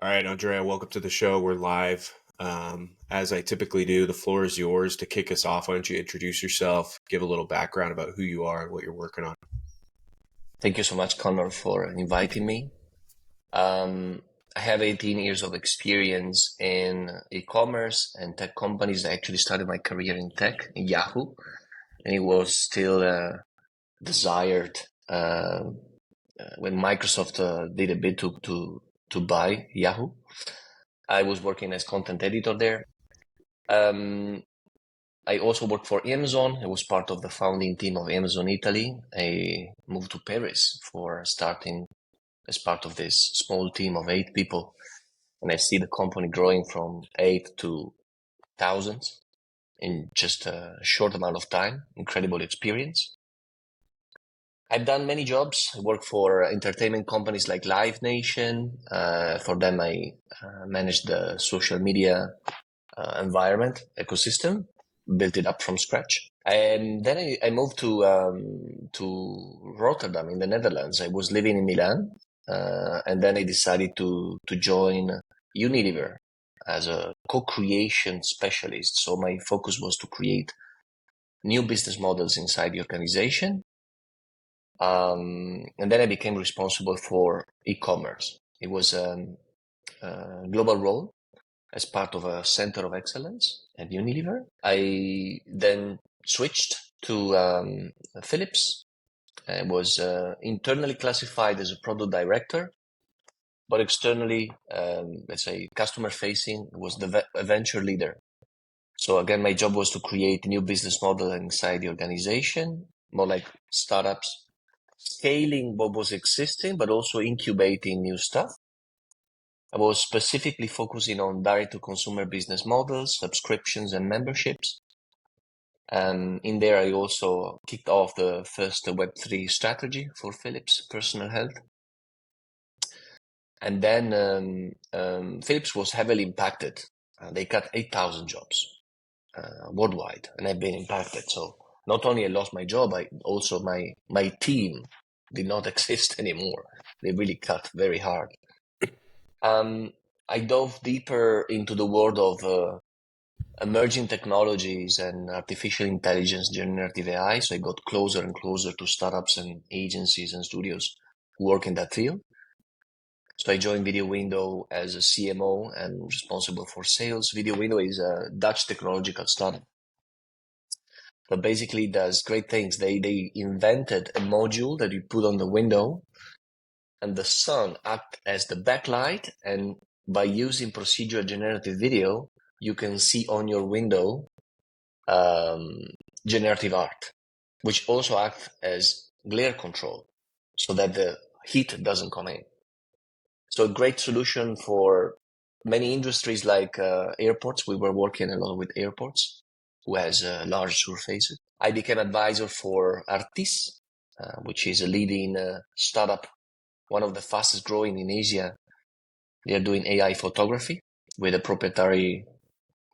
All right, Andrea, welcome to the show. We're live. As I typically do, the floor is yours to kick us off. Why don't you introduce yourself, give a little background about who you are and what you're working on? Thank you so much, Connor, for inviting me. I have 18 years of experience in e-commerce and tech companies. I actually started my career in tech in Yahoo, and it was still desired when Microsoft did a bid to buy Yahoo. I was working as content editor there. I also worked for Amazon. I was part of the founding team of Amazon Italy. I moved to Paris for starting as part of this small team of 8 people. And I see the company growing from 8 to thousands in just a short amount of time. Incredible experience. I've done many jobs. I work for entertainment companies like Live Nation. For them, I managed the social media environment ecosystem, built it up from scratch. And then I moved to Rotterdam in the Netherlands. I was living in Milan, and then I decided to join Unilever as a co-creation specialist. So my focus was to create new business models inside the organization. And then I became responsible for e-commerce. It was a global role as part of a center of excellence at Unilever. I then switched to Philips. I was internally classified as a product director, but externally, let's say customer facing, was the venture leader. So again, my job was to create a new business model inside the organization, more like startups, scaling what was existing, but also incubating new stuff. I was specifically focusing on direct-to-consumer business models, subscriptions, and memberships. In there, I also kicked off the first Web3 strategy for Philips Personal Health. And then Philips was heavily impacted. They cut 8,000 jobs worldwide, and I've been impacted. So not only I lost my job, I also my team did not exist anymore. They really cut very hard. I dove deeper into the world of emerging technologies and artificial intelligence, generative AI. So I got closer and closer to startups and agencies and studios who work in that field. So I joined Video Window as a CMO and responsible for sales. Video Window is a Dutch technological startup that basically does great things. They invented a module that you put on the window and the sun act as the backlight, and by using procedural generative video, you can see on your window generative art, which also acts as glare control so that the heat doesn't come in. So a great solution for many industries like airports. We were working a lot with airports who has large surfaces. I became advisor for Artis, which is a leading startup, one of the fastest growing in Asia. They are doing AI photography with a proprietary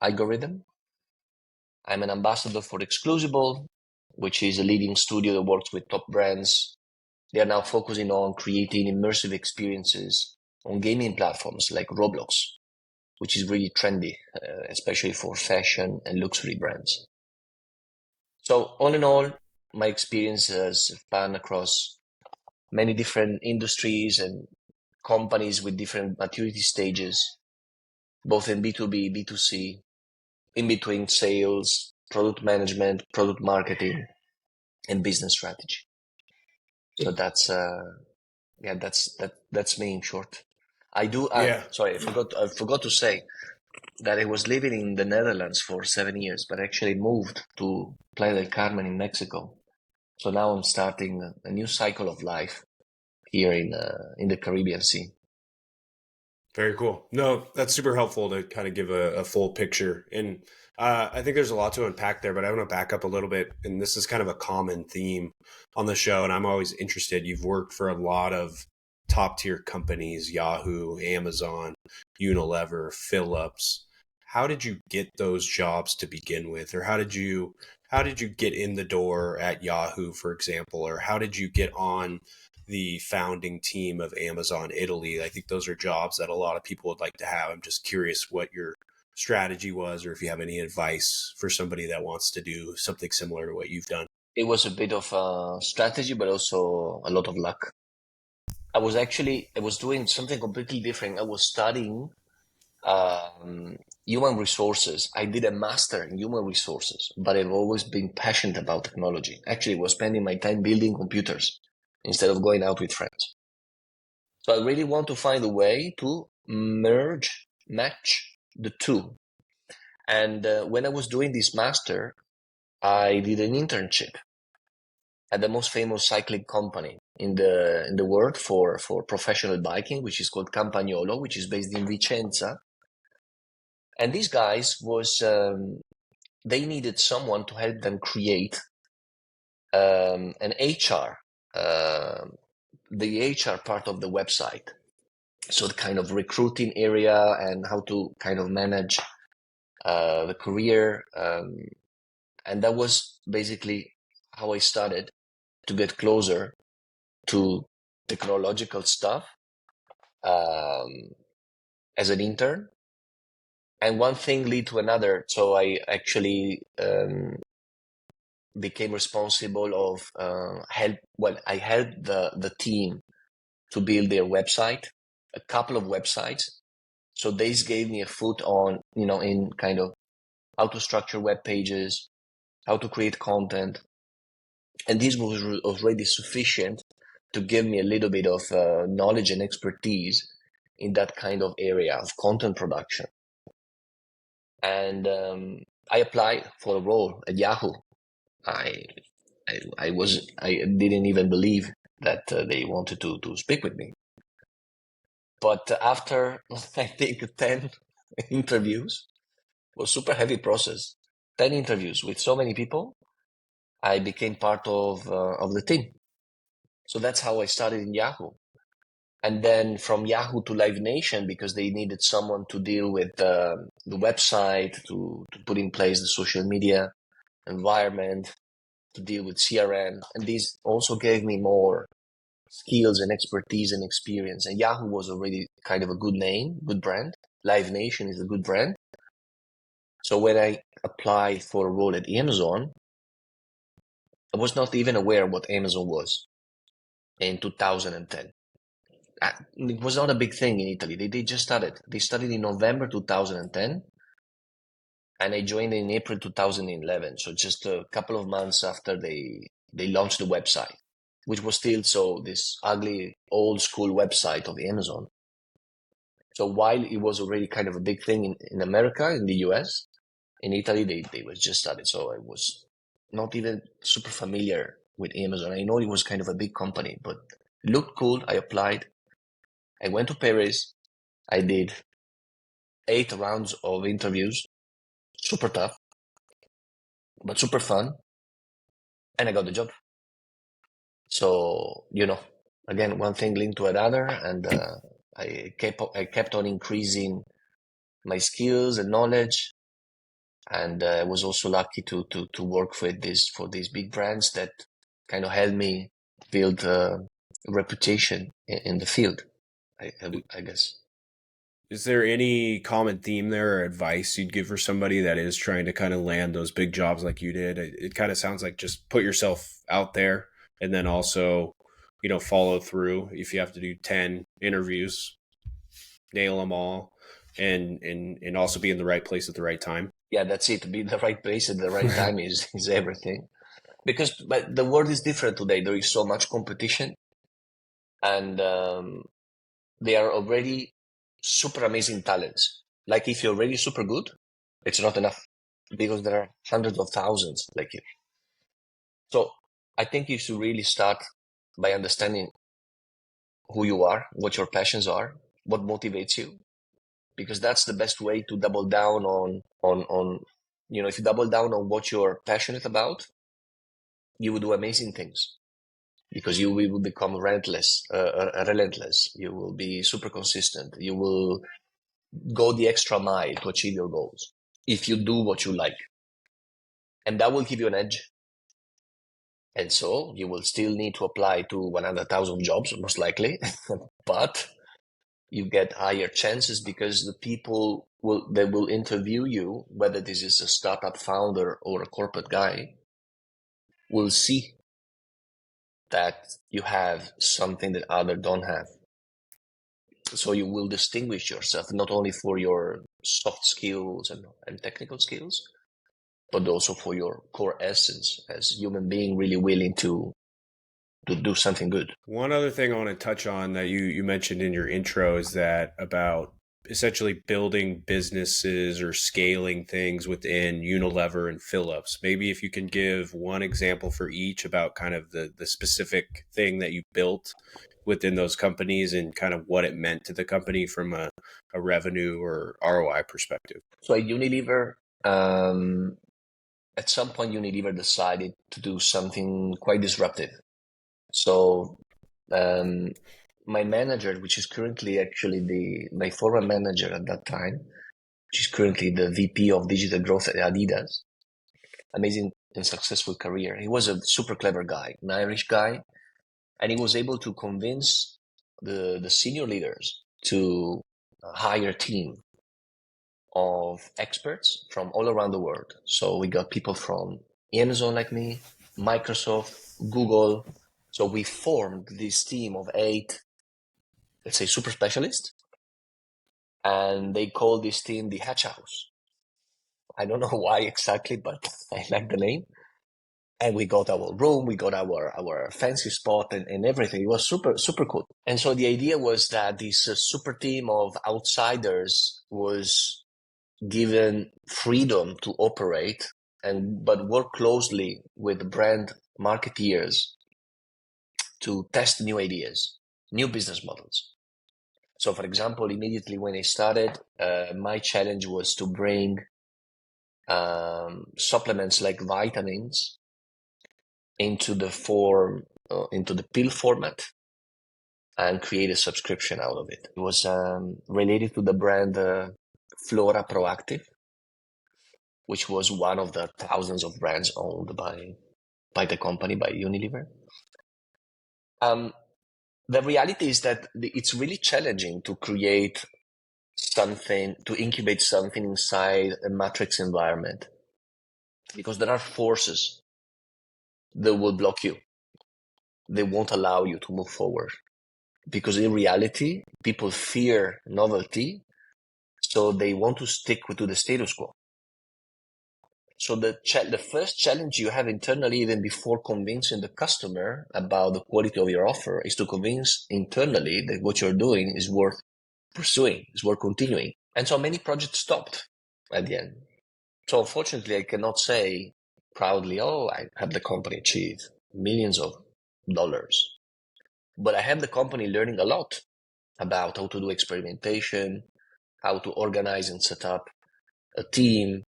algorithm. I'm an ambassador for Exclusible, which is a leading studio that works with top brands. They are now focusing on creating immersive experiences on gaming platforms like Roblox, which is really trendy, especially for fashion and luxury brands. So all in all, my experience has spanned across many different industries and companies with different maturity stages, both in B2B, B2C, in between sales, product management, product marketing, and business strategy. So that's me in short. Sorry, I forgot to say that I was living in the Netherlands for 7 years, but actually moved to Playa del Carmen in Mexico. So now I'm starting a new cycle of life here in the Caribbean Sea. Very cool. No, that's super helpful to kind of give a full picture. And I think there's a lot to unpack there, but I want to back up a little bit. And this is kind of a common theme on the show. And I'm always interested. You've worked for a lot of top tier companies, Yahoo, Amazon, Unilever, Philips. How did you get those jobs to begin with? Or how did you get in the door at Yahoo, for example? Or how did you get on the founding team of Amazon Italy. I think those are jobs that a lot of people would like to have. I'm just curious what your strategy was, or if you have any advice for somebody that wants to do something similar to what you've done. It was a bit of a strategy, but also a lot of luck. I was doing something completely different. I was studying human resources. I did a master in human resources, but I've always been passionate about technology. Actually, I was spending my time building computers instead of going out with friends. So I really want to find a way to match the two. And when I was doing this master, I did an internship at the most famous cycling company in the world for professional biking, which is called Campagnolo, which is based in Vicenza. And these guys they needed someone to help them create an HR, the HR part of the website. So the kind of recruiting area and how to kind of manage the career. And that was basically how I started to get closer to technological stuff as an intern. And one thing led to another. So I actually became responsible of I helped the team to build their website, a couple of websites. So this gave me a foot on, in kind of how to structure web pages, how to create content. And this was already sufficient to give me a little bit of knowledge and expertise in that kind of area of content production. And I applied for a role at Yahoo. I didn't even believe that they wanted to speak with me. But after I think 10 interviews, was super heavy process. 10 interviews with so many people, I became part of the team. So that's how I started in Yahoo. And then from Yahoo to Live Nation, because they needed someone to deal with the website, to put in place the social media environment, to deal with CRM. And these also gave me more skills and expertise and experience. And Yahoo was already kind of a good name, good brand. Live Nation is a good brand. So when I applied for a role at Amazon, I was not even aware what Amazon was in 2010. It was not a big thing in Italy. They just started. They started in November 2010, and I joined in April 2011. So just a couple of months after they launched the website, which was still this ugly old school website of Amazon. So while it was already kind of a big thing in America, in the US, in Italy, they was just started. So I was not even super familiar with Amazon. I know it was kind of a big company, but it looked cool. I applied. I went to Paris. I did 8 rounds of interviews, super tough, but super fun. And I got the job. So, again, one thing linked to another. And I kept on increasing my skills and knowledge. And I was also lucky to work for these big brands that kind of helped me build a reputation in the field, I guess. Is there any common theme there or advice you'd give for somebody that is trying to kind of land those big jobs like you did? It kind of sounds like just put yourself out there, and then also, follow through. If you have to do 10 interviews, nail them all, and also be in the right place at the right time. Yeah, that's it. Be in the right place at the right time is everything. But the world is different today. There is so much competition, and they are already super amazing talents. Like if you're already super good, it's not enough because there are hundreds of thousands like you. So I think you should really start by understanding who you are, what your passions are, what motivates you, because that's the best way to double down on if you double down on what you're passionate about, you will do amazing things because you will become relentless. You will be super consistent. You will go the extra mile to achieve your goals if you do what you like, and that will give you an edge. And so you will still need to apply to 100,000 jobs, most likely, but you get higher chances because the people they will interview you, whether this is a startup founder or a corporate guy, will see that you have something that others don't have. So you will distinguish yourself not only for your soft skills and technical skills, but also for your core essence as human being, really willing to do something good. One other thing I want to touch on that you mentioned in your intro is that about essentially building businesses or scaling things within Unilever and Philips. Maybe if you can give one example for each about kind of the specific thing that you built within those companies and kind of what it meant to the company from a revenue or ROI perspective. So at Unilever, at some point, Unilever decided to do something quite disruptive. So my manager, which is currently actually my former manager at that time, which is currently the VP of digital growth at Adidas, amazing and successful career. He was a super clever guy, an Irish guy, and he was able to convince the senior leaders to hire a team of experts from all around the world. So we got people from Amazon like me, Microsoft, Google. So we formed this team of 8, let's say, super specialists, and they called this team the Hatch House. I don't know why exactly, but I like the name. And we got our room, we got our fancy spot and everything. It was super, super cool. And so the idea was that this super team of outsiders was given freedom to operate but work closely with brand marketeers to test new ideas, new business models. So, for example, immediately when I started, my challenge was to bring supplements like vitamins into the pill format and create a subscription out of it. It was related to the brand Flora Proactive, which was one of the thousands of brands owned by the company, by Unilever. The reality is that it's really challenging to create something, to incubate something inside a matrix environment, because there are forces that will block you. They won't allow you to move forward. Because in reality, people fear novelty, so they want to stick to the status quo. So the first challenge you have internally, even before convincing the customer about the quality of your offer, is to convince internally that what you're doing is worth pursuing, is worth continuing. And so many projects stopped at the end. So unfortunately, I cannot say proudly, oh, I have the company achieve millions of dollars. But I have the company learning a lot about how to do experimentation, how to organize and set up a team,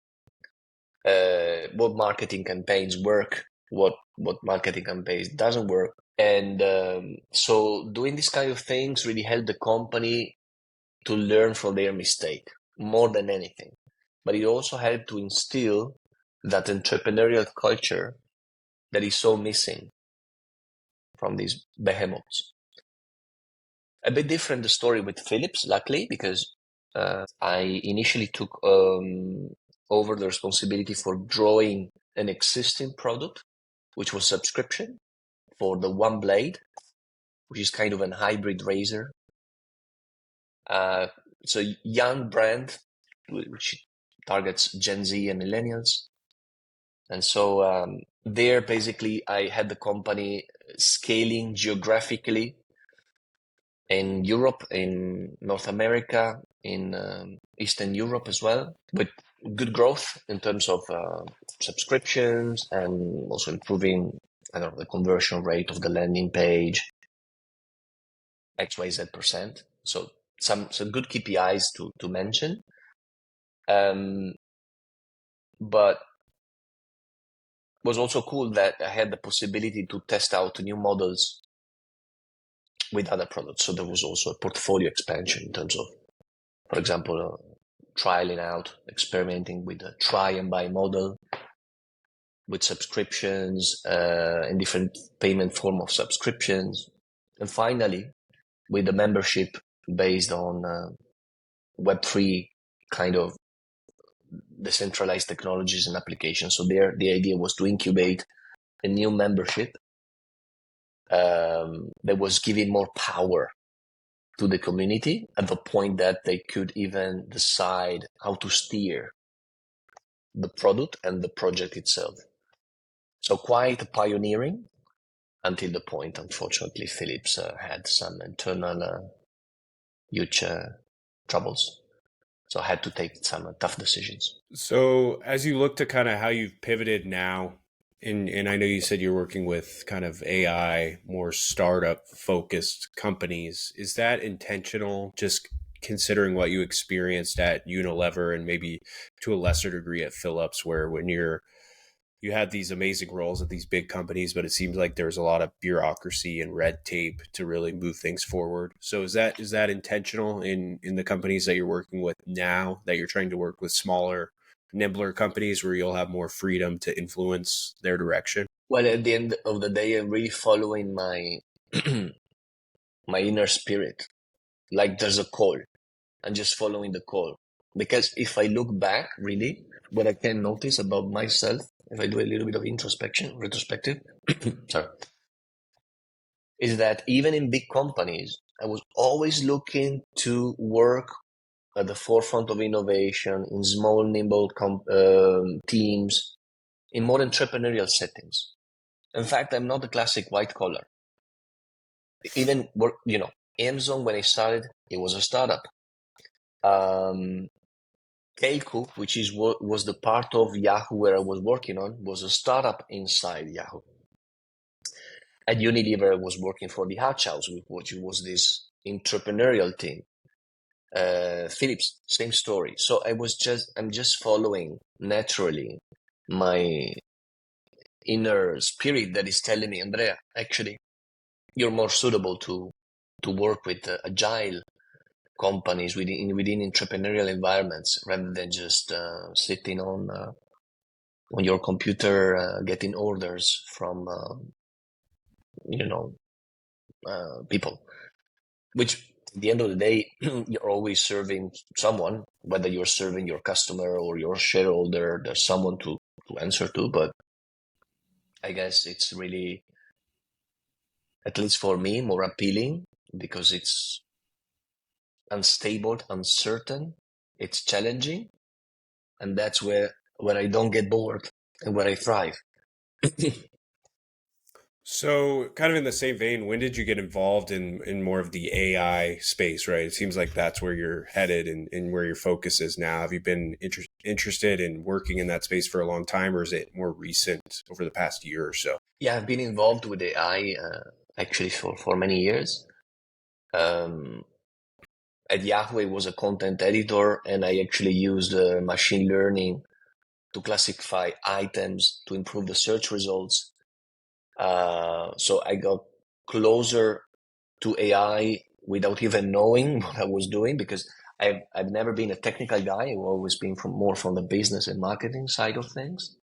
what marketing campaigns work, what marketing campaigns doesn't work. And so doing these kind of things really helped the company to learn from their mistake more than anything. But it also helped to instill that entrepreneurial culture that is so missing from these behemoths. A bit different the story with Philips, luckily, because I initially took over the responsibility for growing an existing product, which was subscription for the One Blade, which is kind of an hybrid razor. It's a young brand which targets Gen Z and millennials. And so there, basically, I had the company scaling geographically in Europe, in North America, in Eastern Europe as well, with good growth in terms of subscriptions and also improving, I don't know, the conversion rate of the landing page, XYZ%. So some good KPIs to mention. But was also cool that I had the possibility to test out new models with other products. So there was also a portfolio expansion in terms of, for example, trialing out, experimenting with a try and buy model, with subscriptions and different payment form of subscriptions. And finally, with the membership based on Web3 kind of decentralized technologies and applications. So there, the idea was to incubate a new membership that was giving more power to the community at the point that they could even decide how to steer the product and the project itself. So quite pioneering until the point, unfortunately, Philips had some internal huge troubles. So I had to take some tough decisions. So as you look to kind of how you've pivoted now, and I know you said you're working with kind of AI, more startup focused companies, is that intentional? Just considering what you experienced at Unilever and maybe to a lesser degree at Philips, where when you had these amazing roles at these big companies, but it seems like there's a lot of bureaucracy and red tape to really move things forward. So is that intentional in the companies that you're working with now, that you're trying to work with smaller, nimbler companies where you'll have more freedom to influence their direction? Well, at the end of the day, I'm really following my my inner spirit. Like there's a call. I'm just following the call. Because if I look back, really, what I can notice about myself, if I do a little bit of retrospective, sorry, is that even in big companies, I was always looking to work at the forefront of innovation in small, nimble teams, in more entrepreneurial settings. In fact, I'm not a classic white collar. Even work, Amazon, when I started, it was a startup. Keiko, which was the part of Yahoo where I was working on, was a startup inside Yahoo. At Unilever, I was working for the Hatch House, which was this entrepreneurial team. Philips, same story. So I'm just following naturally my inner spirit that is telling me, Andrea, actually, you're more suitable to work with agile companies within entrepreneurial environments rather than just sitting on your computer getting orders from people. Which at the end of the day, you're always serving someone, whether you're serving your customer or your shareholder. There's someone to answer to, but I guess it's really, at least for me, more appealing because it's unstable, uncertain, it's challenging, and that's where I don't get bored and where I thrive. So, kind of in the same vein, when did you get involved in more of the AI space, right? It seems like that's where you're headed and where your focus is now. Have you been interested in working in that space for a long time, or is it more recent over the past year or so? Yeah, I've been involved with AI actually for many years. At Yahoo, I was a content editor, and I actually used machine learning to classify items to improve the search results. So I got closer to AI without even knowing what I was doing because I've never been a technical guy. I've always been more from the business and marketing side of things.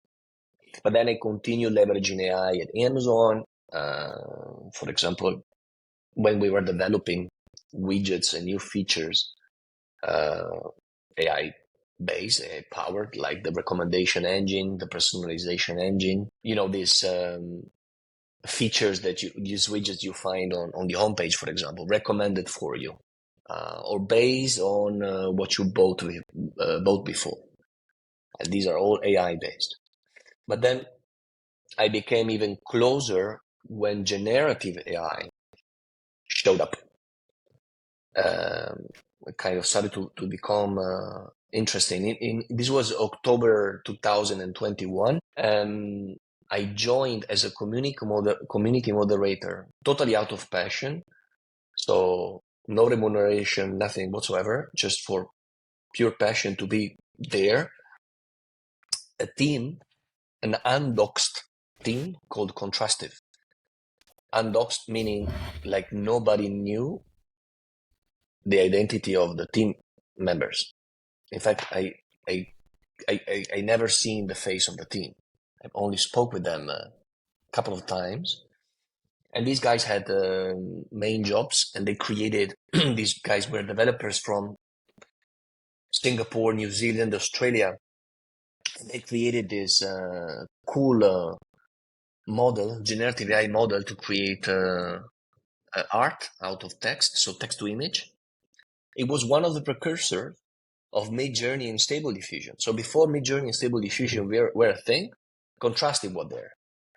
But then I continued leveraging AI at Amazon. For example, when we were developing widgets and new features, AI based, powered, like the recommendation engine, the personalization engine, these features these widgets you find on the homepage, for example, recommended for you, or based on what you bought before. And these are all AI based. But then I became even closer when generative AI showed up. It kind of started to become interesting. This was October 2021. I joined as a community moderator, totally out of passion. So no remuneration, nothing whatsoever, just for pure passion to be there. A team, an undoxed team called Contrastive. Undoxed meaning like nobody knew the identity of the team members. In fact, I never seen the face of the team. I've only spoke with them a couple of times. And these guys had main jobs, and they created, these guys were developers from Singapore, New Zealand, Australia. They created this cool model, generative AI model, to create art out of text, so text to image. It was one of the precursors of Mid-Journey and Stable Diffusion. So before Mid-Journey and Stable Diffusion were a thing, Contrastive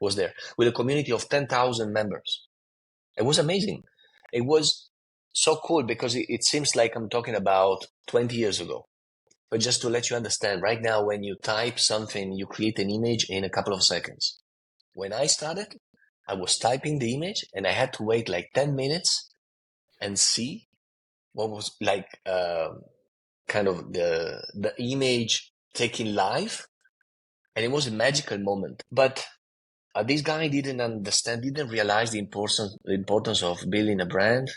was there with a community of 10,000 members. It was amazing. It was so cool because it seems like I'm talking about 20 years ago. But just to let you understand, right now, when you type something, you create an image in a couple of seconds. When I started, I was typing the image and I had to wait like 10 minutes and see what was like kind of the image taking live. And it was a magical moment. But this guy didn't realize the importance of building a brand,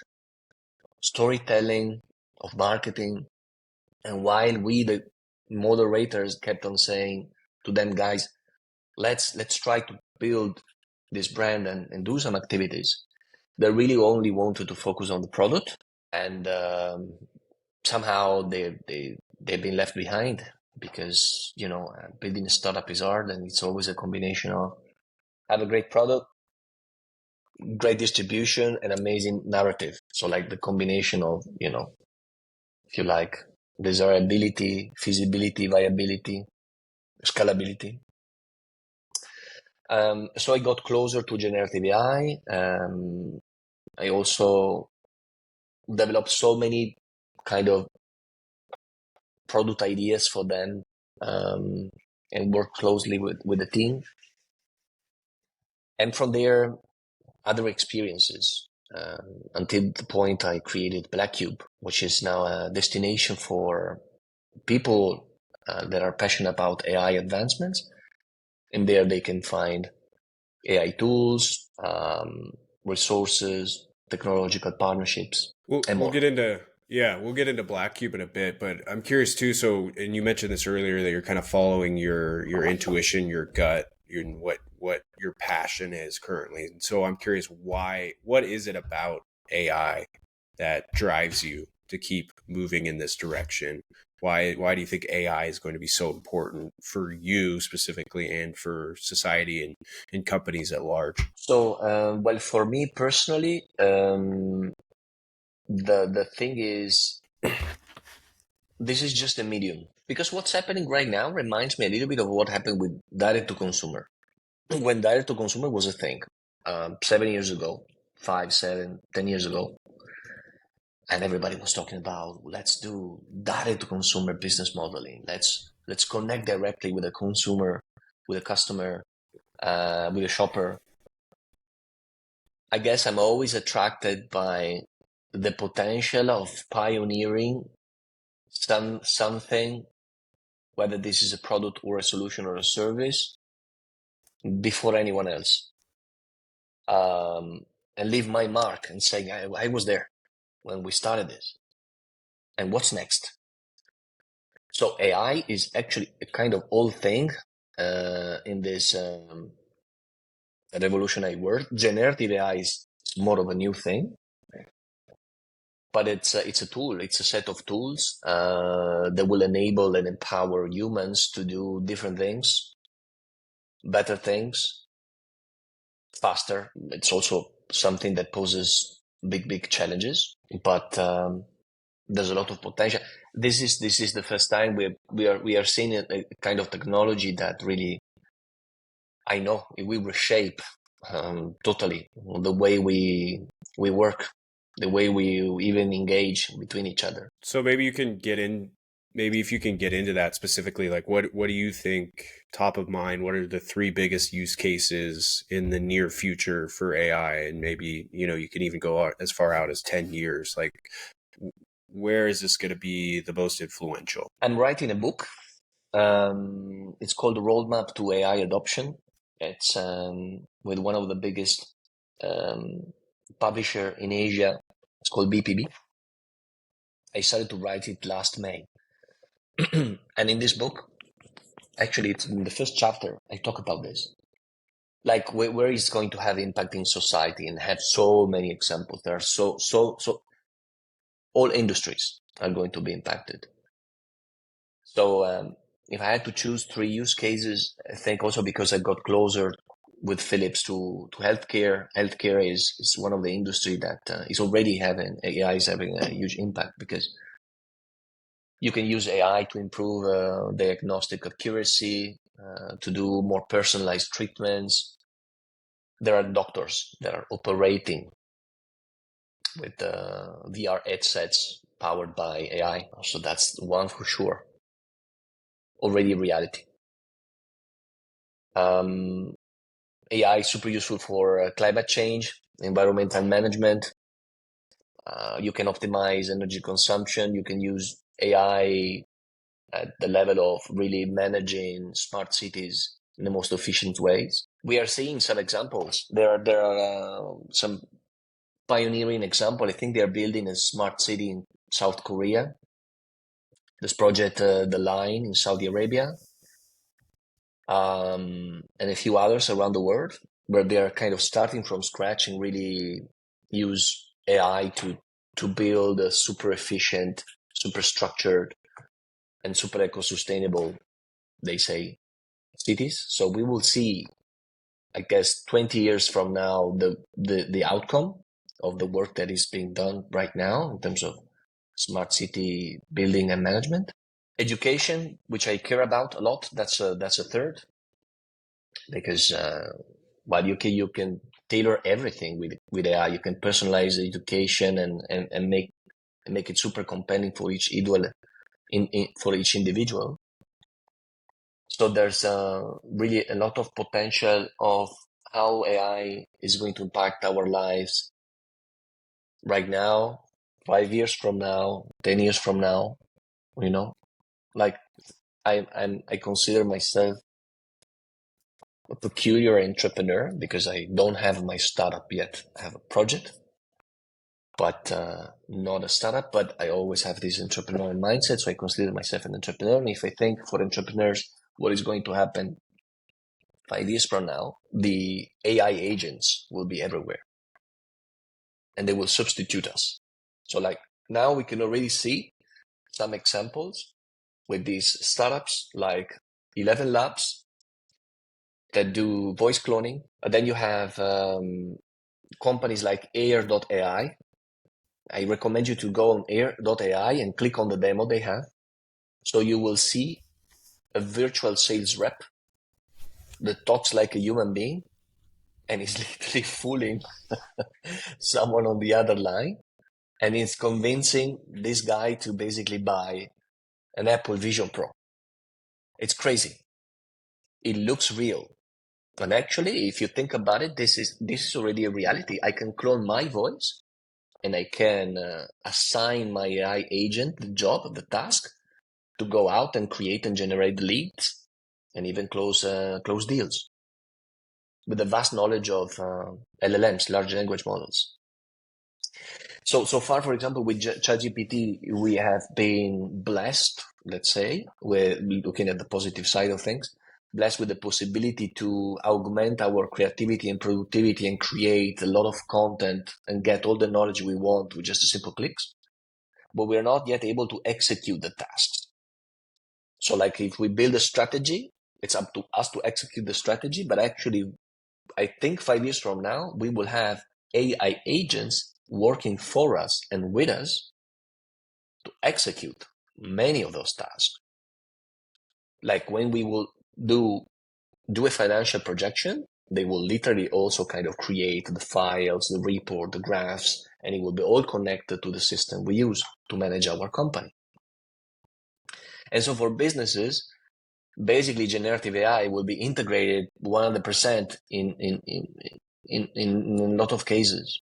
storytelling, of marketing. And while we, the moderators, kept on saying to them, guys, let's try to build this brand and do some activities, they really only wanted to focus on the product, and somehow they've been left behind because building a startup is hard, and it's always a combination of have a great product, great distribution, and amazing narrative. So like the combination of if you like desirability, feasibility, viability, scalability. So I got closer to generative AI. I also developed so many kind of product ideas for them, and worked closely with the team. And from there, other experiences, until the point I created BlackCube, which is now a destination for people that are passionate about AI advancements. And there they can find AI tools, resources, technological partnerships, and We'll more. get into we'll get into BlackCube in a bit, but I'm curious too. So, and you mentioned this earlier that you're kind of following your intuition, your gut, what your passion is currently. And so, I'm curious what is it about AI that drives you to keep moving in this direction? Why do you think AI is going to be so important for you specifically and for society and companies at large? So, well, for me personally, the thing is, this is just a medium, because what's happening right now reminds me a little bit of what happened with direct to consumer. When direct to consumer was a thing, 7 years ago, 5, 7, 10 years ago, and everybody was talking about, let's do direct to consumer business modeling. Let's connect directly with a consumer, with a customer, with a shopper. I guess I'm always attracted by the potential of pioneering something, whether this is a product or a solution or a service, before anyone else, and leave my mark and saying I was there when we started this, and what's next. So AI is actually a kind of old thing in this revolutionary world. Generative AI is more of a new thing, but it's a tool. It's a set of tools that will enable and empower humans to do different things, better things, faster. It's also something that poses big challenges, but there's a lot of potential. This is the first time we are seeing a kind of technology that really, I know it will reshape totally the way we work, the way we even engage between each other. So maybe if you can get into that specifically, like what do you think top of mind? What are the three biggest use cases in the near future for AI? And maybe, you can even go out as far out as 10 years. Like, where is this going to be the most influential? I'm writing a book. It's called Roadmap to AI Adoption. It's with one of the biggest publisher in Asia. It's called BPB. I started to write it last May. And in this book, Actually, it's in the first chapter. I talk about this, like where it's going to have impact in society, and have so many examples. There are so all industries are going to be impacted. So if I had to choose 3 use cases, I think also because I got closer with Philips to healthcare. Healthcare is one of the industry that is already having AI is having a huge impact, because you can use AI to improve diagnostic accuracy, to do more personalized treatments. There are doctors that are operating with VR headsets powered by AI. So that's one for sure. Already a reality. AI is super useful for climate change, environmental management. You can optimize energy consumption. You can use AI at the level of really managing smart cities in the most efficient ways. We are seeing some examples. There are some pioneering example. I think they are building a smart city in South Korea. This project, The Line in Saudi Arabia, and a few others around the world, where they are kind of starting from scratch and really use AI to build a super efficient, super structured, and super eco-sustainable, they say, cities. So we will see, I guess, 20 years from now, the outcome of the work that is being done right now in terms of smart city building and management. Education, which I care about a lot, that's a third, because while you can tailor everything with AI, you can personalize the education and make it super compelling for each individual. So there's really a lot of potential of how AI is going to impact our lives right now, 5 years from now, 10 years from now. You know, like I consider myself a peculiar entrepreneur because I don't have my startup yet. I have a project, but not a startup. But I always have this entrepreneurial mindset, so I consider myself an entrepreneur. And if I think for entrepreneurs, what is going to happen 5 years from now, the AI agents will be everywhere, and they will substitute us. So, like now, we can already see some examples with these startups like 11 Labs that do voice cloning. And then you have companies like Air.ai. I recommend you to go on Air.ai and click on the demo they have. So you will see a virtual sales rep that talks like a human being and is literally fooling someone on the other line. And it's convincing this guy to basically buy an Apple Vision Pro. It's crazy. It looks real. And actually, if you think about it, this is already a reality. I can clone my voice and I can assign my AI agent the job, the task, to go out and create and generate leads and even close deals with the vast knowledge of LLMs, large language models. So far, for example, with ChatGPT, we have been blessed, let's say, with looking at the positive side of things, blessed with the possibility to augment our creativity and productivity and create a lot of content and get all the knowledge we want with just a simple clicks. But we're not yet able to execute the tasks. So like if we build a strategy, it's up to us to execute the strategy. But actually, I think 5 years from now, we will have AI agents working for us and with us to execute many of those tasks. Like when we will do a financial projection, they will literally also kind of create the files, the report, the graphs, and it will be all connected to the system we use to manage our company. And so for businesses, basically generative AI will be integrated 100% in a lot of cases.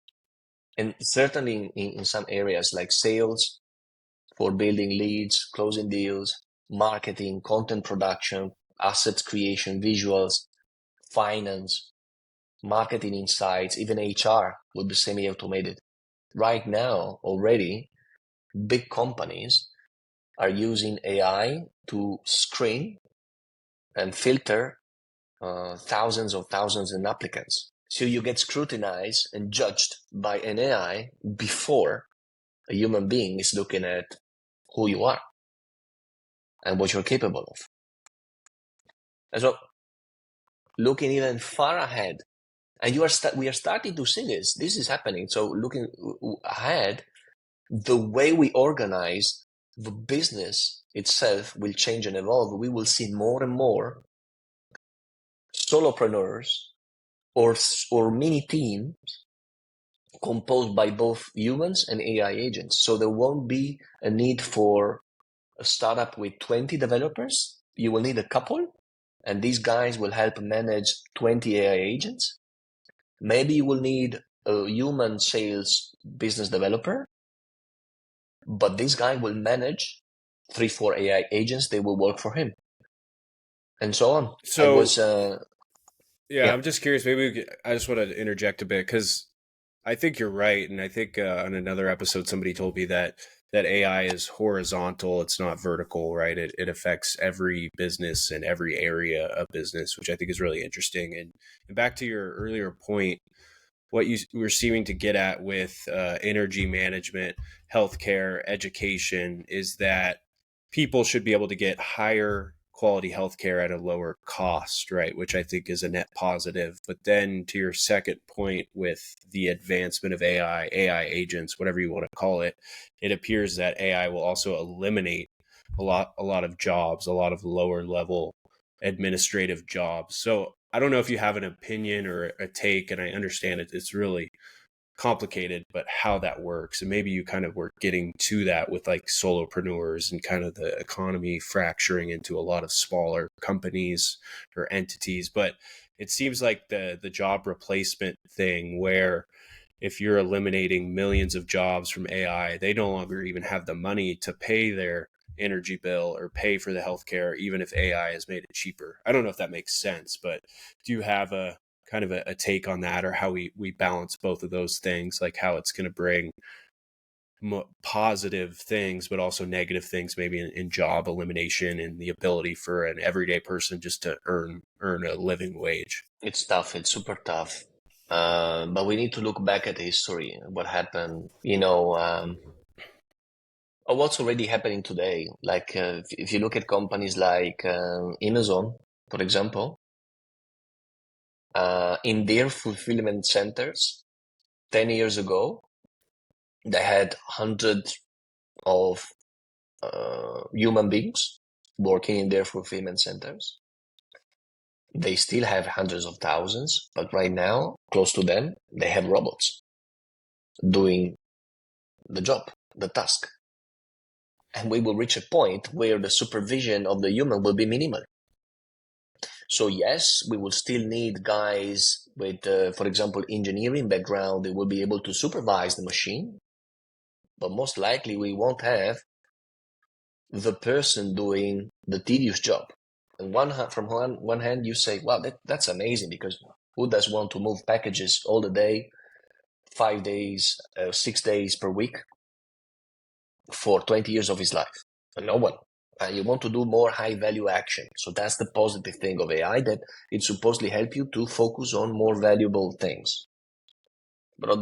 And certainly in some areas like sales, for building leads, closing deals, marketing, content production, assets creation, visuals, finance, marketing insights, even HR will be semi-automated. Right now, already, big companies are using AI to screen and filter thousands of thousands of applicants. So you get scrutinized and judged by an AI before a human being is looking at who you are and what you're capable of. And so looking even far ahead, and we are starting to see this. This is happening. So looking ahead, the way we organize the business itself will change and evolve. We will see more and more solopreneurs or mini teams composed by both humans and AI agents. So there won't be a need for a startup with 20 developers. You will need a couple, and these guys will help manage 20 AI agents. Maybe you will need a human sales business developer, but this guy will manage 3, 4 AI agents. They will work for him, and so on. I was, So yeah, yeah, I'm just curious. I just want to interject a bit because I think you're right, and I think on another episode somebody told me that AI is horizontal; it's not vertical, right? It affects every business and every area of business, which I think is really interesting. And back to your earlier point, what you were seeming to get at with energy management, healthcare, education is that people should be able to get higher quality healthcare at a lower cost, right? Which I think is a net positive. But then to your second point with the advancement of AI agents, whatever you want to call it, it appears that AI will also eliminate a lot of jobs, a lot of lower level administrative jobs. So I don't know if you have an opinion or a take, and I understand it's really complicated, but how that works. And maybe you kind of were getting to that with like solopreneurs and kind of the economy fracturing into a lot of smaller companies or entities. But it seems like the job replacement thing where if you're eliminating millions of jobs from AI, they no longer even have the money to pay their energy bill or pay for the healthcare, even if AI has made it cheaper. I don't know if that makes sense, but do you have a kind of a take on that, or how we balance both of those things, like how it's going to bring positive things, but also negative things, maybe in job elimination and the ability for an everyday person just to earn a living wage? it's tough. It's super tough. But we need to look back at history, what happened, or what's already happening today. Like if you look at companies like Amazon, for example, in their fulfillment centers 10 years ago, they had hundreds of human beings working in their fulfillment centers. They still have hundreds of thousands, but right now, close to them, they have robots doing the job, the task. And we will reach a point where the supervision of the human will be minimal. So yes, we will still need guys with, for example, engineering background. They will be able to supervise the machine, but most likely we won't have the person doing the tedious job. And from one hand, you say, wow, that's amazing, because who does want to move packages all the day, 5 days, 6 days per week for 20 years of his life? No one. You want to do more high value action. So that's the positive thing of AI, that it supposedly help you to focus on more valuable things. But on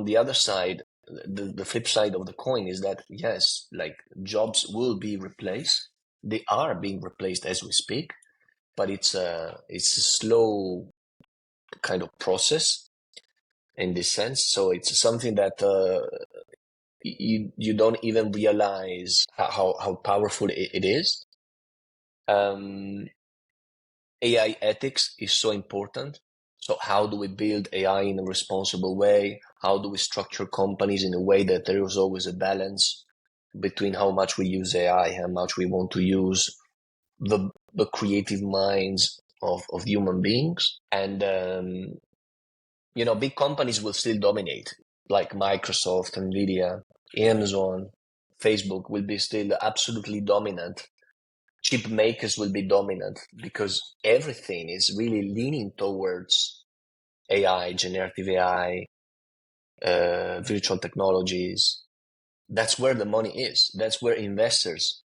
the other side, the flip side of the coin is that, yes, like jobs will be replaced. They are being replaced as we speak, but it's a slow kind of process in this sense. So it's something that you don't even realize how powerful it is. AI ethics is so important. So how do we build AI in a responsible way? How do we structure companies in a way that there is always a balance between how much we use AI, how much we want to use the creative minds of human beings? And, big companies will still dominate, like Microsoft, Nvidia, Amazon, Facebook will be still absolutely dominant. Chip makers will be dominant because everything is really leaning towards AI, generative AI, virtual technologies. That's where the money is. That's where investors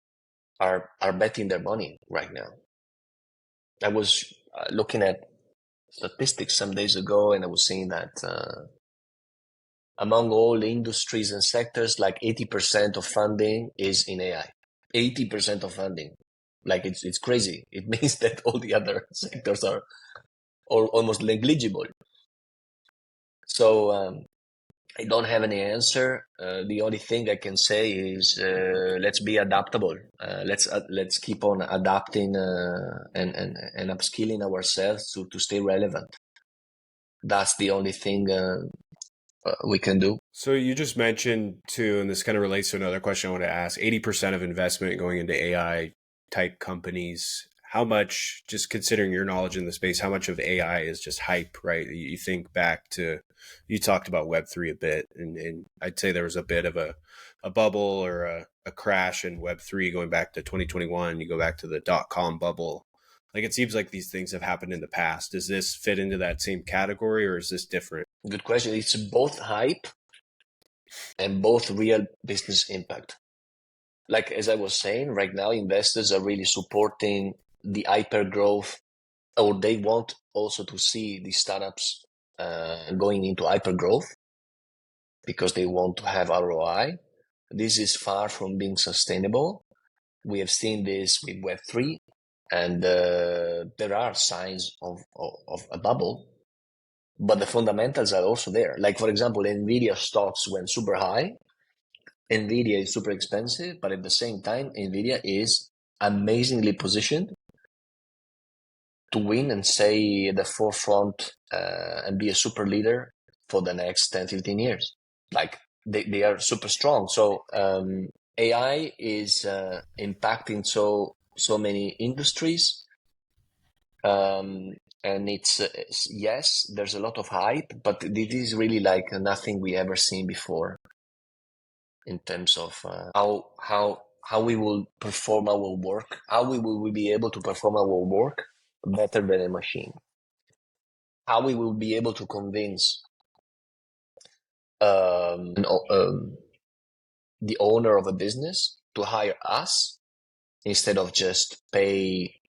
are betting their money right now. I was looking at statistics some days ago, and I was saying that among all industries and sectors, like 80% of funding is in AI. 80% of funding. Like it's crazy. It means that all the other sectors are almost negligible. So I don't have any answer. The only thing I can say is let's be adaptable. Let's keep on adapting and upskilling ourselves to stay relevant. That's the only thing we can do. So you just mentioned too, and this kind of relates to another question I want to ask, 80% of investment going into AI type companies. How much, just considering your knowledge in the space, how much of AI is just hype, right? You think back to, you talked about Web3 a bit, and I'd say there was a bit of a bubble or a crash in Web3 going back to 2021. You go back to the dot-com bubble. Like it seems like these things have happened in the past. Does this fit into that same category or is this different? Good question. It's both hype and both real business impact. Like as I was saying, right now investors are really supporting the hyper growth, or they want also to see the startups going into hyper growth because they want to have ROI. This is far from being sustainable. We have seen this with Web3, and there are signs of a bubble, but the fundamentals are also there. Like, for example, NVIDIA stocks went super high. NVIDIA is super expensive, but at the same time, NVIDIA is amazingly positioned to win and stay at the forefront and be a super leader for the next 10, 15 years. Like they are super strong. So AI is impacting so many industries. And it's yes, there's a lot of hype, but it is really like nothing we ever seen before in terms of how we will perform our work, how we will be able to perform our work better than a machine, how we will be able to convince um, um, the owner of a business to hire us instead of just pay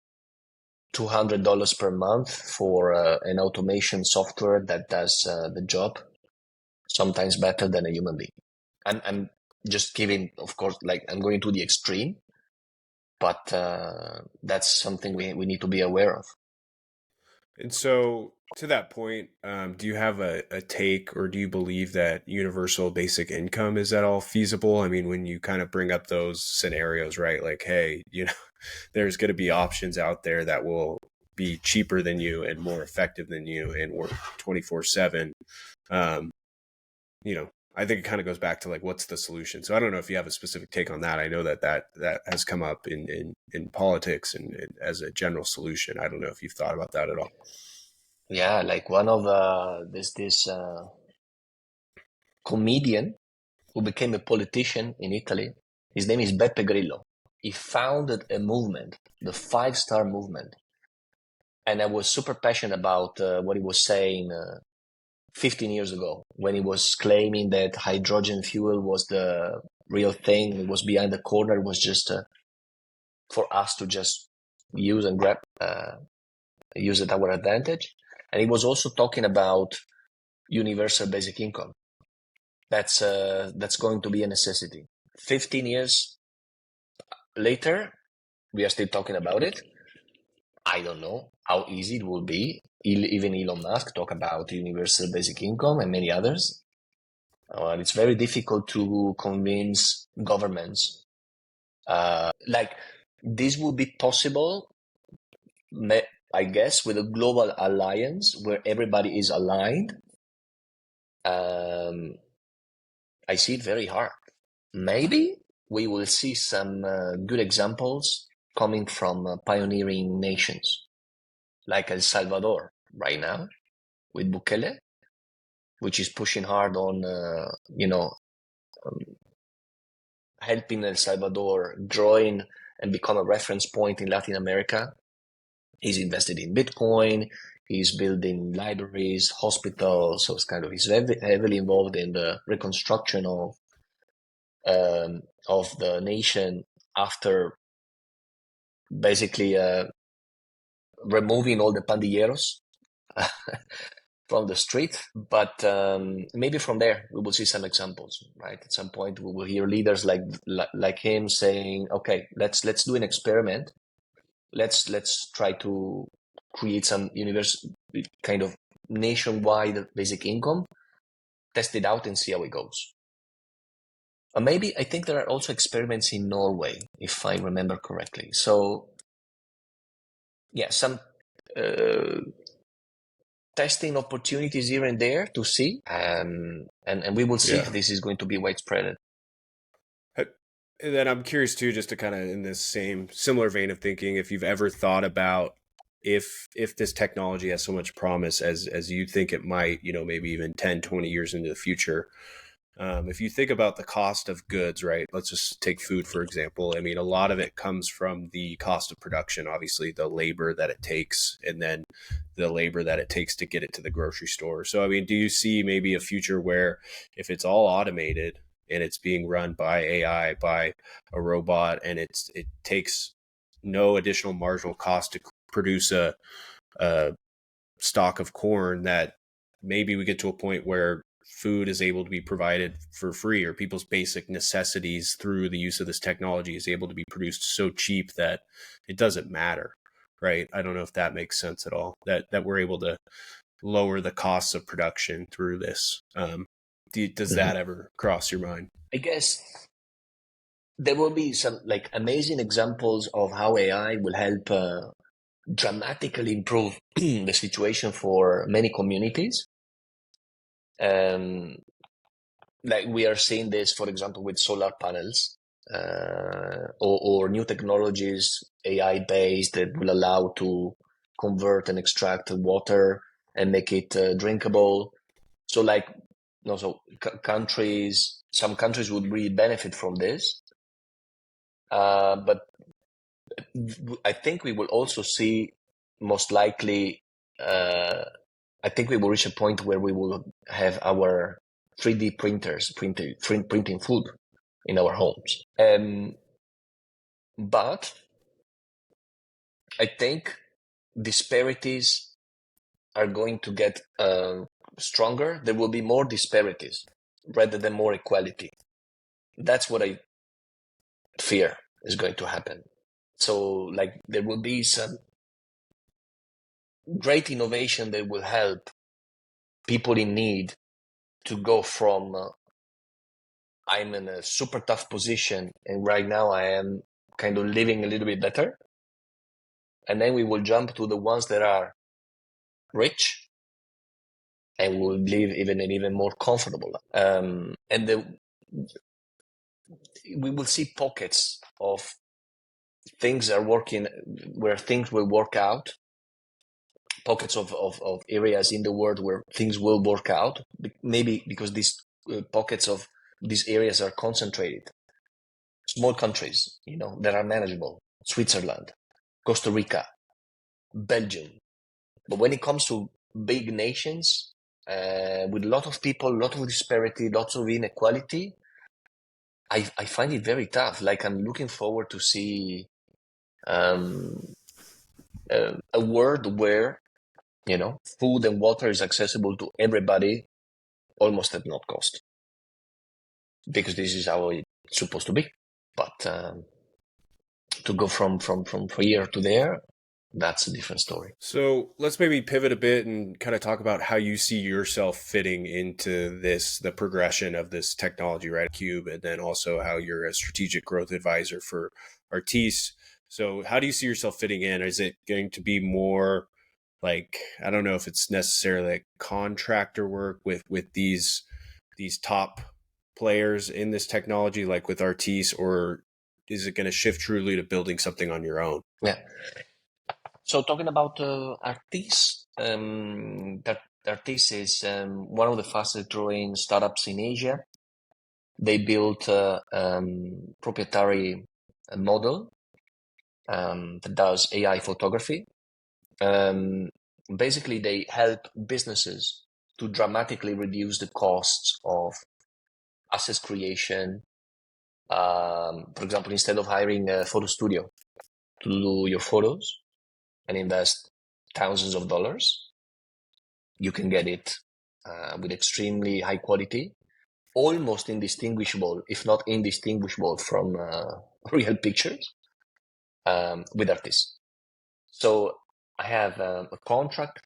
$200 per month for an automation software that does the job sometimes better than a human being. I'm just giving, of course, like I'm going to the extreme, but that's something we need to be aware of. And so, to that point, do you have a take or do you believe that universal basic income is at all feasible? I mean, when you kind of bring up those scenarios, right? Like, hey, there's going to be options out there that will be cheaper than you and more effective than you and work 24/7. Um, I think it kind of goes back to like, what's the solution? So I don't know if you have a specific take on that. I know that has come up in politics and as a general solution. I don't know if you've thought about that at all. Yeah, like one of this comedian who became a politician in Italy. His name is Beppe Grillo. He founded a movement, the Five-Star Movement, and I was super passionate about what he was saying 15 years ago when he was claiming that hydrogen fuel was the real thing. It was behind the corner. It was just for us to just use and grab, use it our advantage. And he was also talking about universal basic income. That's going to be a necessity. 15 years later, we are still talking about it. I don't know how easy it will be. Even Elon Musk talk about universal basic income and many others. It's very difficult to convince governments. Like this would be possible, I guess, with a global alliance where everybody is aligned. Um, I see it very hard. Maybe we will see some good examples coming from pioneering nations like El Salvador right now with Bukele, which is pushing hard on, helping El Salvador join and become a reference point in Latin America. He's invested in Bitcoin. He's building libraries, hospitals. So he's heavily involved in the reconstruction of the nation after basically removing all the pandilleros from the street. But maybe from there we will see some examples, right? At some point we will hear leaders like him saying, "Okay, let's do an experiment. Let's try to create some kind of nationwide basic income, test it out, and see how it goes." Maybe I think there are also experiments in Norway, if I remember correctly. So, yeah, some testing opportunities here and there to see, and we will see if this is going to be widespread. And then I'm curious too, just to kind of in this similar vein of thinking, if you've ever thought about if this technology has so much promise as you think it might, maybe even 10, 20 years into the future. If you think about the cost of goods, right? Let's just take food, for example. I mean, a lot of it comes from the cost of production, obviously, the labor that it takes, and then the labor that it takes to get it to the grocery store. So, I mean, do you see maybe a future where if it's all automated and it's being run by AI, by a robot, and it takes no additional marginal cost to produce a stock of corn, that maybe we get to a point where food is able to be provided for free, or people's basic necessities through the use of this technology is able to be produced so cheap that it doesn't matter, right? I don't know if that makes sense at all, that we're able to lower the costs of production through this. Does that ever cross your mind? I guess there will be some like amazing examples of how AI will help dramatically improve the situation for many communities. Like we are seeing this, for example, with solar panels or new technologies, AI-based, that will allow to convert and extract water and make it drinkable. So like, some countries would really benefit from this. But I think we will also see, most likely, I think we will reach a point where we will have our 3D printers printing food in our homes. But I think disparities are going to get stronger. There will be more disparities rather than more equality. That's what I fear is going to happen. So, like, there will be some great innovation that will help people in need to go from I'm in a super tough position and right now I am kind of living a little bit better. And then we will jump to the ones that are rich and will live even more comfortable. And we will see pockets of things are working, where things will work out, pockets of areas in the world where things will work out, maybe because these pockets of these areas are concentrated. Small countries, that are manageable. Switzerland, Costa Rica, Belgium. But when it comes to big nations, with a lot of people, a lot of disparity, lots of inequality, I find it very tough. Like, I'm looking forward to see a world where, food and water is accessible to everybody almost at no cost. Because this is how it's supposed to be. But to go from here to there, that's a different story. So let's maybe pivot a bit and kind of talk about how you see yourself fitting into the progression of this technology, right? Cube, and then also how you're a strategic growth advisor for Artis. So how do you see yourself fitting in? Is it going to be more like, I don't know if it's necessarily like contractor work with these top players in this technology, like with Artis, or is it going to shift truly to building something on your own? Yeah. So talking about Artis, Artis is one of the fastest growing startups in Asia. They built a proprietary model that does AI photography. Basically, they help businesses to dramatically reduce the costs of assets creation. For example, instead of hiring a photo studio to do your photos and invest thousands of dollars. You can get it with extremely high quality, almost indistinguishable, if not indistinguishable, from real pictures with artists. So I have a contract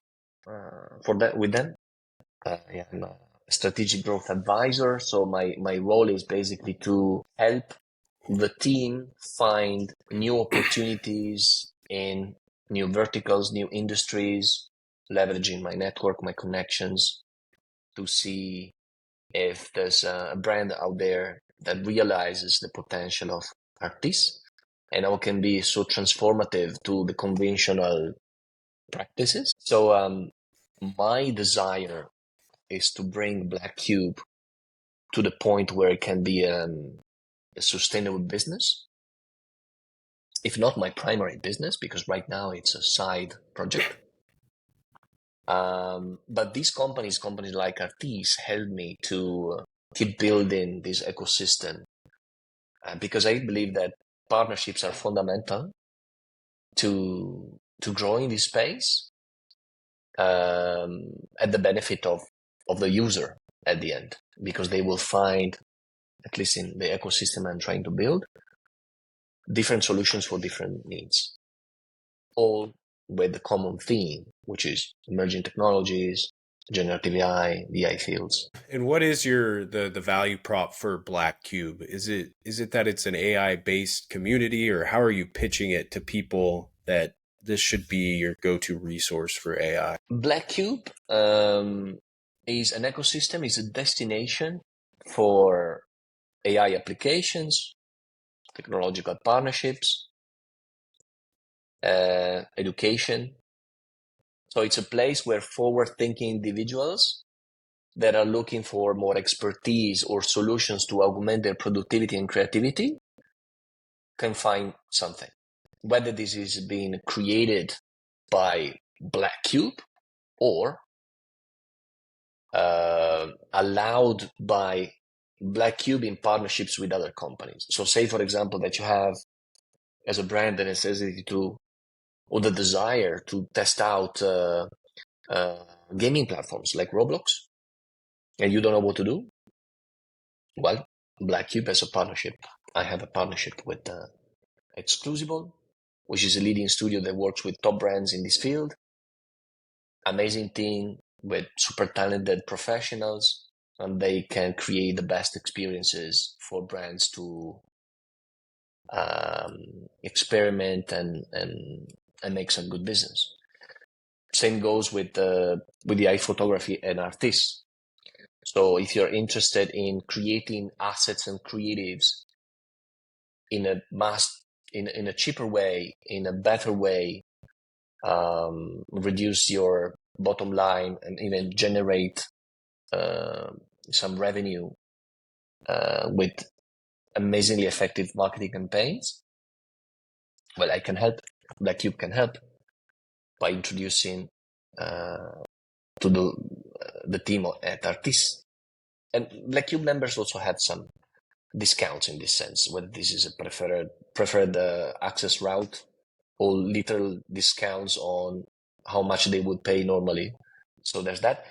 for that with them. I'm a strategic growth advisor. So my role is basically to help the team find new opportunities in new verticals, new industries, leveraging my network, my connections to see if there's a brand out there that realizes the potential of artists and how it can be so transformative to the conventional practices. So my desire is to bring BlackCube to the point where it can be a sustainable business, if not my primary business, because right now it's a side project. But these companies like Artis, help me to keep building this ecosystem because I believe that partnerships are fundamental to grow in this space at the benefit of the user at the end, because they will find, at least in the ecosystem I'm trying to build, different solutions for different needs, all with the common theme, which is emerging technologies, generative AI, DI fields. And what is the value prop for BlackCube? Is it that it's an AI based community, or how are you pitching it to people that this should be your go-to resource for AI? BlackCube is an ecosystem, is a destination for AI applications, technological partnerships, education. So it's a place where forward-thinking individuals that are looking for more expertise or solutions to augment their productivity and creativity can find something. Whether this is being created by BlackCube or allowed by BlackCube in partnerships with other companies. So say, for example, that you have, as a brand, the necessity to, or the desire to test out gaming platforms like Roblox, and you don't know what to do. Well, BlackCube has a partnership. I have a partnership with Exclusible, which is a leading studio that works with top brands in this field. Amazing team with super talented professionals, and they can create the best experiences for brands to experiment and make some good business. Same goes with the AI photography and artists. So if you're interested in creating assets and creatives in a cheaper way, in a better way, reduce your bottom line and even generate some revenue with amazingly effective marketing campaigns, well, I can help. BlackCube can help by introducing to the team at Artis. And BlackCube members also have some discounts in this sense, whether this is a preferred access route or little discounts on how much they would pay normally. So there's that.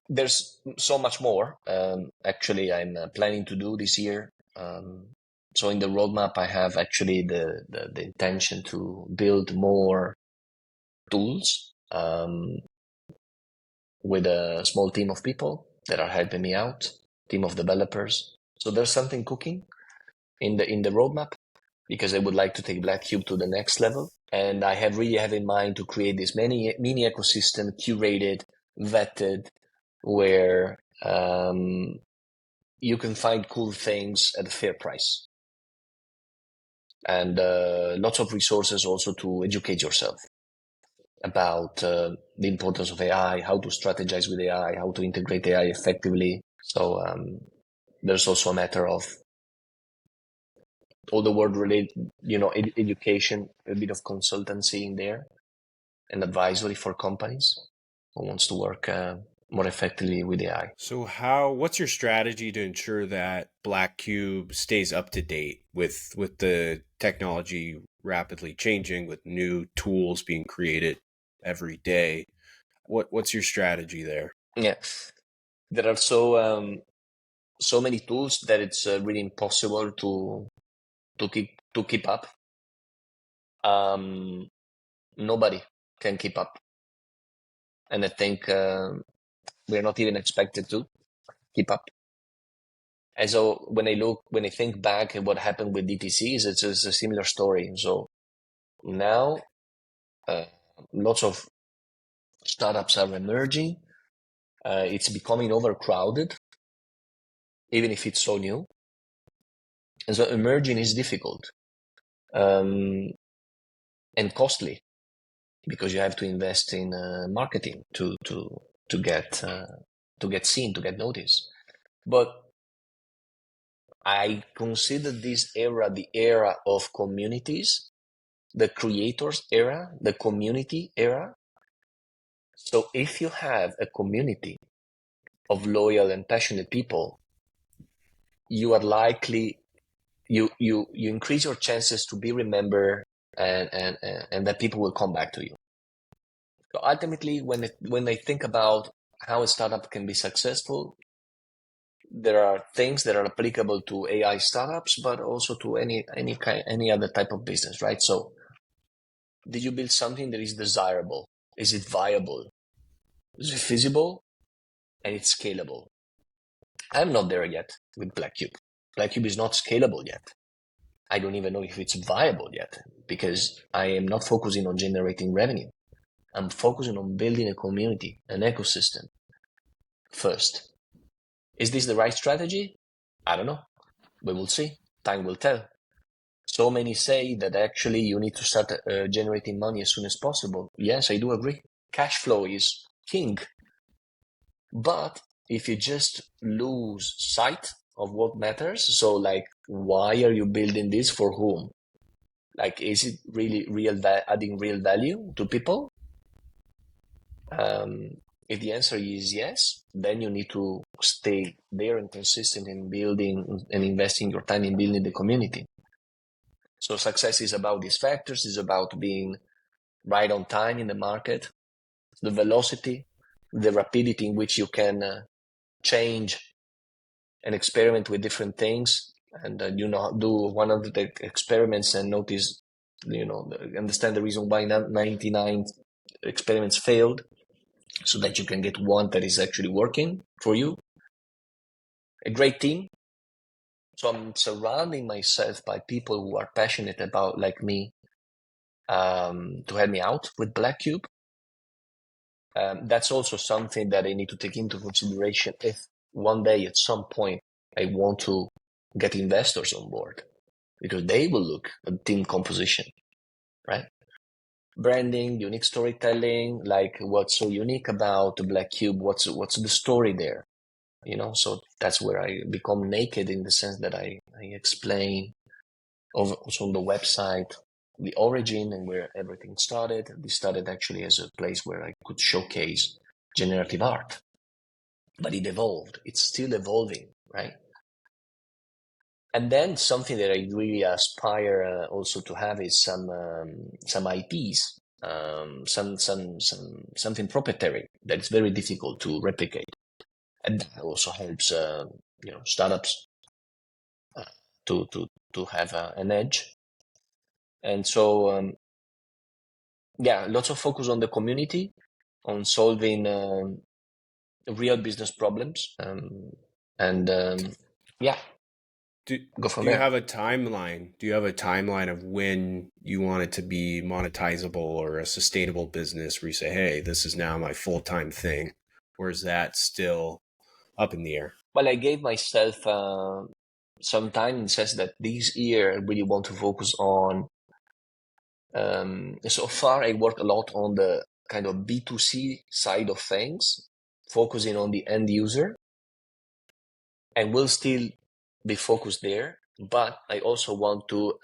There's so much more. Actually, I'm planning to do this year. So in the roadmap, I have actually the intention to build more tools with a small team of people that are helping me out, team of developers. So there's something cooking in the roadmap, because I would like to take BlackCube to the next level. And I really have in mind to create this mini ecosystem, curated, vetted, where you can find cool things at a fair price. And lots of resources also to educate yourself about the importance of AI, how to strategize with AI, how to integrate AI effectively. So there's also a matter of all the word related, education, a bit of consultancy in there, and advisory for companies who wants to work more effectively with AI. So what's your strategy to ensure that BlackCube stays up to date with the technology rapidly changing, with new tools being created? every day. What's your strategy there? Yeah, there are so many tools that it's really impossible to keep up. Nobody can keep up, and I think we're not even expected to keep up. And so when I think back at what happened with DTCs, it's a similar story. So now uh, lots of startups are emerging. It's becoming overcrowded, even if it's so new. And so emerging is difficult and costly because you have to invest in marketing to get seen, to get noticed. But I consider this era the era of communities, the creators era, the community era. So if you have a community of loyal and passionate people, you are likely you increase your chances to be remembered and that people will come back to you. So ultimately, when I think about how a startup can be successful, there are things that are applicable to AI startups, but also to any other type of business, right? So, did you build something that is desirable? Is it viable? Is it feasible? And it's scalable? I'm not there yet with BlackCube. BlackCube is not scalable yet. I don't even know if it's viable yet because I am not focusing on generating revenue. I'm focusing on building a community, an ecosystem first. Is this the right strategy? I don't know. We will see. Time will tell. So many say that actually you need to start generating money as soon as possible. Yes, I do agree. Cash flow is king. But if you just lose sight of what matters, so like, why are you building this for whom? Like, is it really adding real value to people? If the answer is yes, then you need to stay there and consistent in building and investing your time in building the community. So success is about these factors, is about being right on time in the market, the velocity, the rapidity in which you can change and experiment with different things, and do one of the experiments and notice, understand the reason why 99 experiments failed, so that you can get one that is actually working for you. A great team. So I'm surrounding myself by people who are passionate about, like me, to help me out with BlackCube. That's also something that I need to take into consideration if one day at some point I want to get investors on board, because they will look at team composition, right? Branding, unique storytelling, like what's so unique about BlackCube, what's the story there? So that's where I become naked, in the sense that I explain also on the website the origin and where everything started. This started actually as a place where I could showcase generative art, but it evolved. It's still evolving, right? And then something that I really aspire also to have is some IPs, something proprietary that is very difficult to replicate, and that also helps startups to have an edge. And so lots of focus on the community, on solving real business problems, and go from Do you there. have a timeline? Do you have a timeline of when you want it to be monetizable or a sustainable business where you say, hey, this is now my full-time thing? Or is that still up in the air? Well, I gave myself some time, in the sense that this year I really want to focus on. So far, I work a lot on the kind of B2C side of things, focusing on the end user, and will still be focused there. But I also want to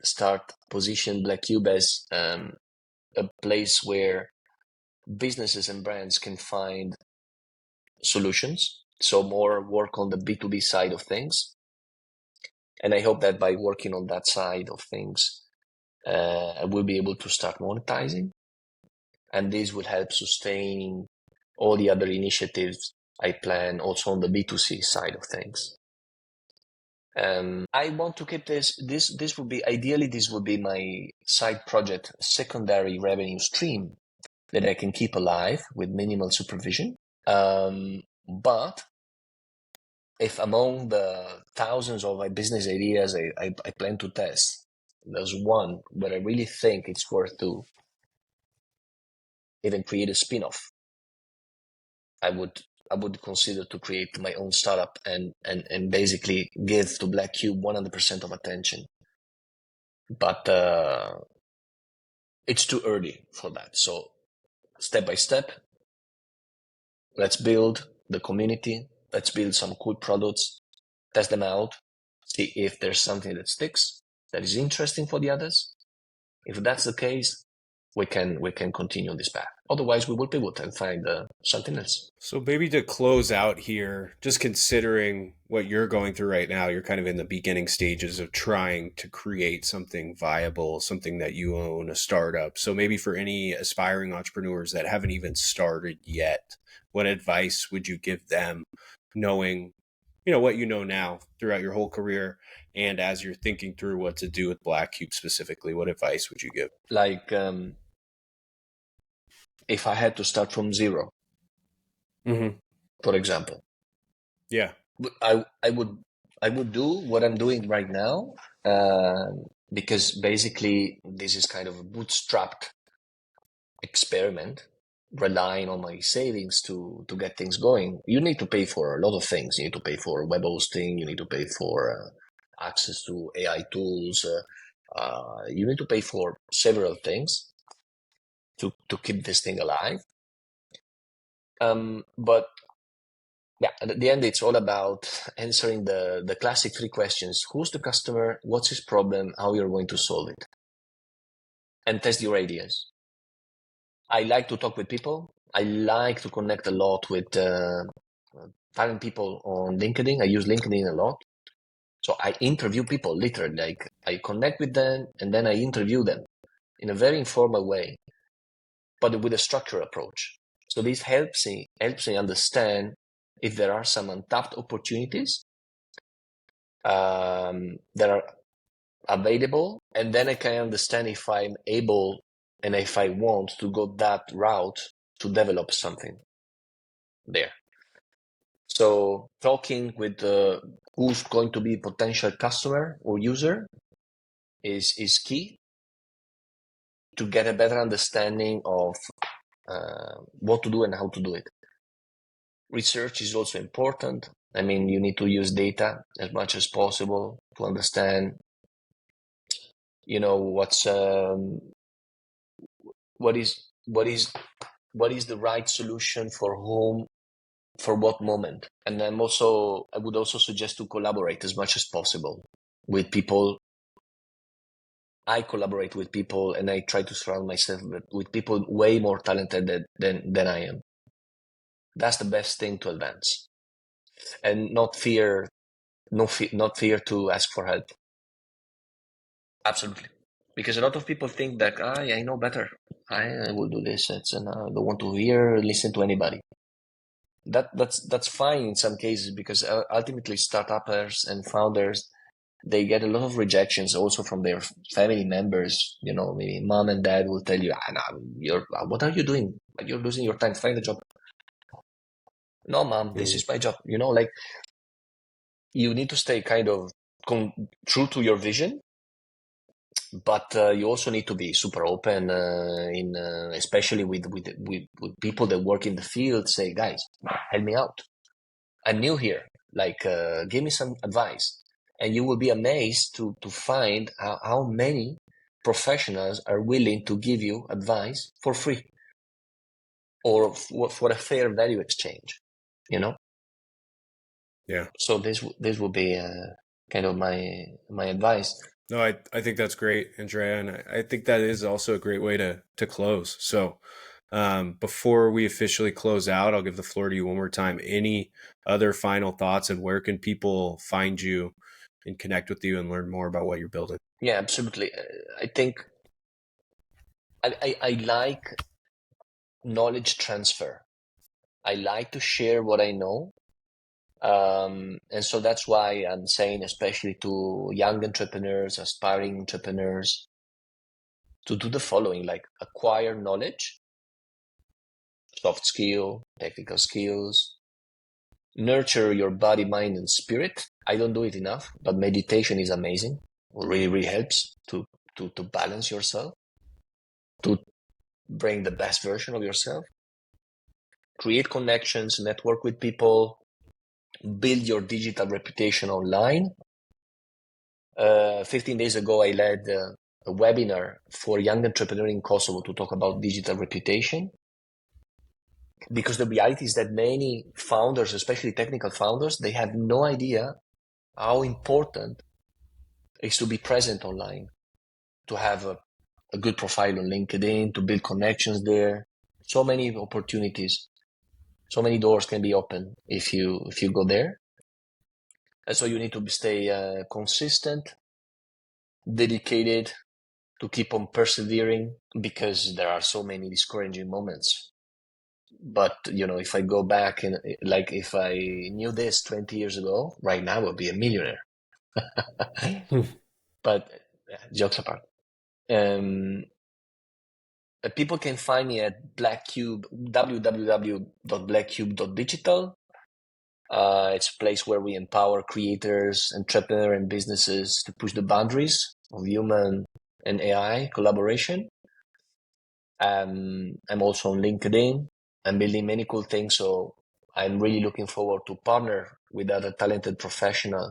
start position BlackCube as a place where businesses and brands can find solutions. So more work on the B2B side of things. And I hope that by working on that side of things, I will be able to start monetizing. And this will help sustain all the other initiatives I plan also on the B2C side of things. I want to keep this would be, ideally, this would be my side project, secondary revenue stream that I can keep alive with minimal supervision. But if among the thousands of my business ideas I plan to test, there's one where I really think it's worth to even create a spin-off, I would consider to create my own startup and basically give to BlackCube 100% of attention. But it's too early for that. So step by step, let's build the community. Let's build some cool products, test them out, see if there's something that sticks, that is interesting for the others. If that's the case, we can continue this path. Otherwise, we will pivot and find something else. So maybe to close out here, just considering what you're going through right now, you're kind of in the beginning stages of trying to create something viable, something that you own, a startup. So maybe for any aspiring entrepreneurs that haven't even started yet, what advice would you give them, knowing, what you know now throughout your whole career, and as you're thinking through what to do with BlackCube specifically, what advice would you give? Like, if I had to start from zero, Mm-hmm. for example, Yeah. I would do what I'm doing right now, because basically this is kind of a bootstrapped experiment, relying on my savings to get things going. You need to pay for a lot of things. You need to pay for web hosting. You need to pay for access to AI tools. You need to pay for several things to keep this thing alive. But yeah, at the end, it's all about answering the classic three questions: who's the customer? What's his problem? How you're going to solve it? And test your ideas. I like to talk with people. I like to connect a lot with talent people on LinkedIn. I use LinkedIn a lot. So I interview people literally, like I connect with them and then I interview them in a very informal way, but with a structured approach. So this helps me understand if there are some untapped opportunities that are available, and then I can understand if I'm able and if I want to go that route to develop something there. So talking with who's going to be potential customer or user is key to get a better understanding of what to do and how to do it. Research is also important. I mean, you need to use data as much as possible to understand, what's what is what is what is the right solution for whom, for what moment. And I would also suggest to collaborate as much as possible with people. I collaborate with people and I try to surround myself with people way more talented than I am. That's the best thing to advance, and not fear, not fear to ask for help. Absolutely. Because a lot of people think that I know better. I will do this. And I don't want to listen to anybody. That's fine in some cases, because ultimately startups and founders, they get a lot of rejections also from their family members. Maybe mom and dad will tell you, no, what are you doing? You're losing your time. Find a job. No, mom, this Mm-hmm. is my job. Like, you need to stay kind of true to your vision, but you also need to be super open, especially with people that work in the field. Say, guys, help me out. I'm new here. Like, give me some advice. And you will be amazed to find how many professionals are willing to give you advice for free, or for a fair value exchange, you know? Yeah. So this will be kind of my advice. No, I think that's great, Andrea, and I think that is also a great way to close. So, before we officially close out, I'll give the floor to you one more time. Any other final thoughts, and where can people find you and connect with you and learn more about what you're building? Yeah, absolutely. I think I like knowledge transfer. I like to share what I know. And so that's why I'm saying, especially to young entrepreneurs, aspiring entrepreneurs, to do the following, like acquire knowledge, soft skill, technical skills, nurture your body, mind, and spirit. I don't do it enough, but meditation is amazing. It really, really helps to balance yourself, to bring the best version of yourself. Create connections, network with people, build your digital reputation online. 15 days ago, I led a webinar for young entrepreneurs in Kosovo to talk about digital reputation. Because the reality is that many founders, especially technical founders, they have no idea how important it is to be present online, to have a good profile on LinkedIn, to build connections there. So many opportunities, so many doors can be open if you go there. And so you need to stay consistent, dedicated, to keep on persevering, because there are so many discouraging moments. But, if I go back and like, if I knew this 20 years ago, right now I would be a millionaire. But jokes apart. People can find me at BlackCube, www.blackcube.digital. It's a place where we empower creators, entrepreneurs, and businesses to push the boundaries of human and AI collaboration. I'm also on LinkedIn. I'm building many cool things, so I'm really looking forward to partner with other talented professionals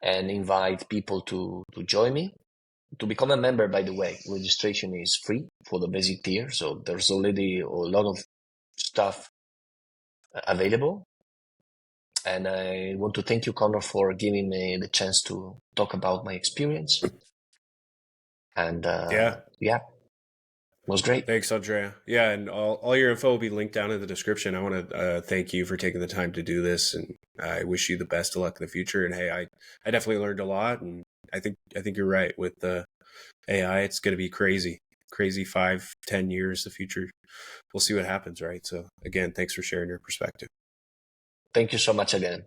and invite people to join me. To become a member, by the way, registration is free for the basic tier, so there's already a lot of stuff available. And I want to thank you, Connor, for giving me the chance to talk about my experience. And Yeah. it was great. Thanks, Andrea. Yeah, and all your info will be linked down in the description. I want to thank you for taking the time to do this, and I wish you the best of luck in the future. And hey, I definitely learned a lot, and I think you're right with the AI. It's going to be crazy, 5-10 years. The future, we'll see what happens, right? So again, thanks for sharing your perspective. Thank you so much again.